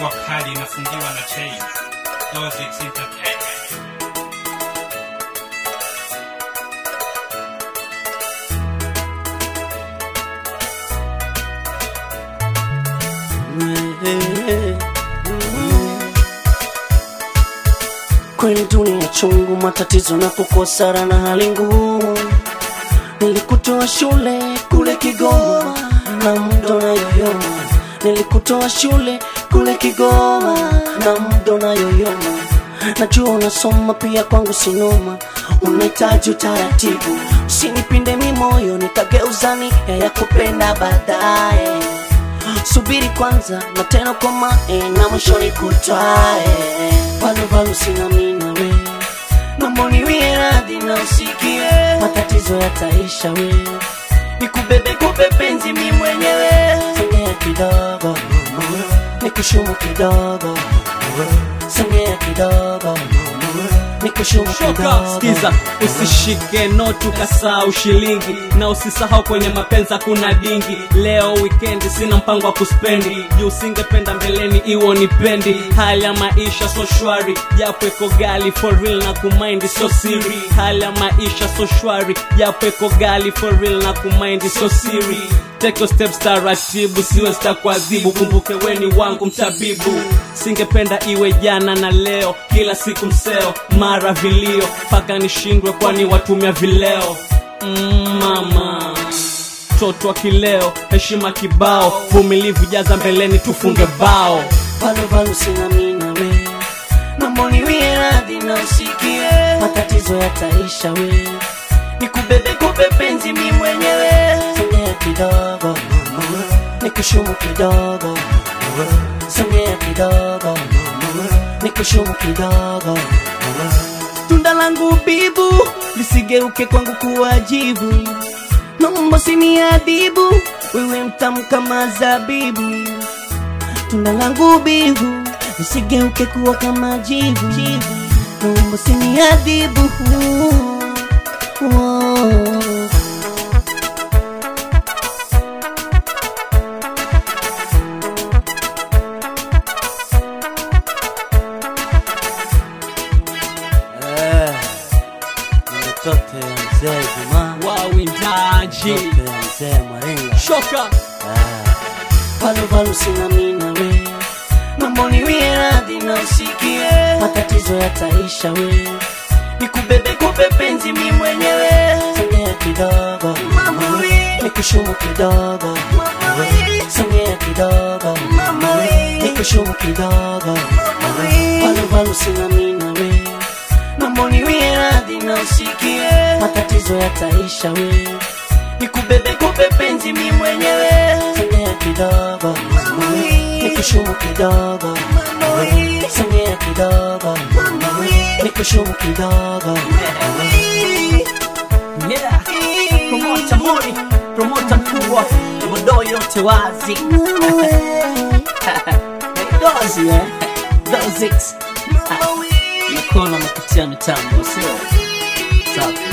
jua kali inafungiwa na chain. Dozix Entertainment. Kweli dunia chungu, matatizo na kukosana na hali ngumu. Nilikutoa shule kule Kigoma na mdo na yoyoma. Nilikutoa shule kule Kigoma na mdo na yoyoma. Najua unasoma pia kwangu sinoma, unahitaji utaratibu. Usinipinde mimoyo nikageuza nia ya kupenda baadaye. Subiri kwanza na tena kwa mae na mwisho nikutwae. Valu sina mina we, mambo niwie radhi na usikie. Matatizo yataisha we, nikubebe kupe penzi mi mwenyewe. Songea kidogo, nikushumu kidogo. Songea kidogo, nikushumu kidogo. Skiza, usishike notu kasahau shilingi. Na usisahau kwenye mapenza kuna dingi. Leo weekend sina mpango wa kuspendi. Juu singependa mbeleni iwo nipendi. Hali ya maisha so shwari, japo eko gali for real na kumind so siri. Hali ya maisha so shwari, japo eko gali for real na kumind so siri. Take your steps taratibu, siwe sitakuadhibu. Kumbuke weni wangu mtabibu. Singependa iwe jana na leo, kila siku mseo, mara vilio, paka nishindwe kwani watumia vileo. Mama toto wa kileo, heshima kibao, vumilivu jaza mbeleni tufunge bao. Valu sina mina we, mambo niwie radhi na usikie. Matatizo yataisha we, nikubebe kupe penzi mi mwenyewe. Songea kidogo, nikushumu kidogo. Songea kidogo, nikushumu kidogo. Tunda langu bibu, lisigeuke kwangu kuwajibu. Naomba usiniadhibu, wewe mtamu kama zabibu. Tunda langu bibu, lisigeuke kuwa kama jibu. Naomba usiniadhibu. Tote ya mzee Juma, wawindaji tote ya mzee Marenga. Shoka Valu sina mina we, mambo niwie radhi na usikie. Matatizo yataisha we, nikubebe kupe penzi mi mwenyewe. Songea kidogo, nikushumu kidogo. Songea kidogo, nikushumu kidogo. Valu sina mina we, mambo niwie radhi na usikie. Matatizo yataisha we, nikubebe kupe penzi mi mwenyewe. Songea kidogo, nikushumu kidogo. Songea kidogo, nikushumu kidogo. yeah. Promota Mori, promota mkubwa, Modo yote wazi. Dozi Dozix. Nikona makutia mitambo, sio? Safi.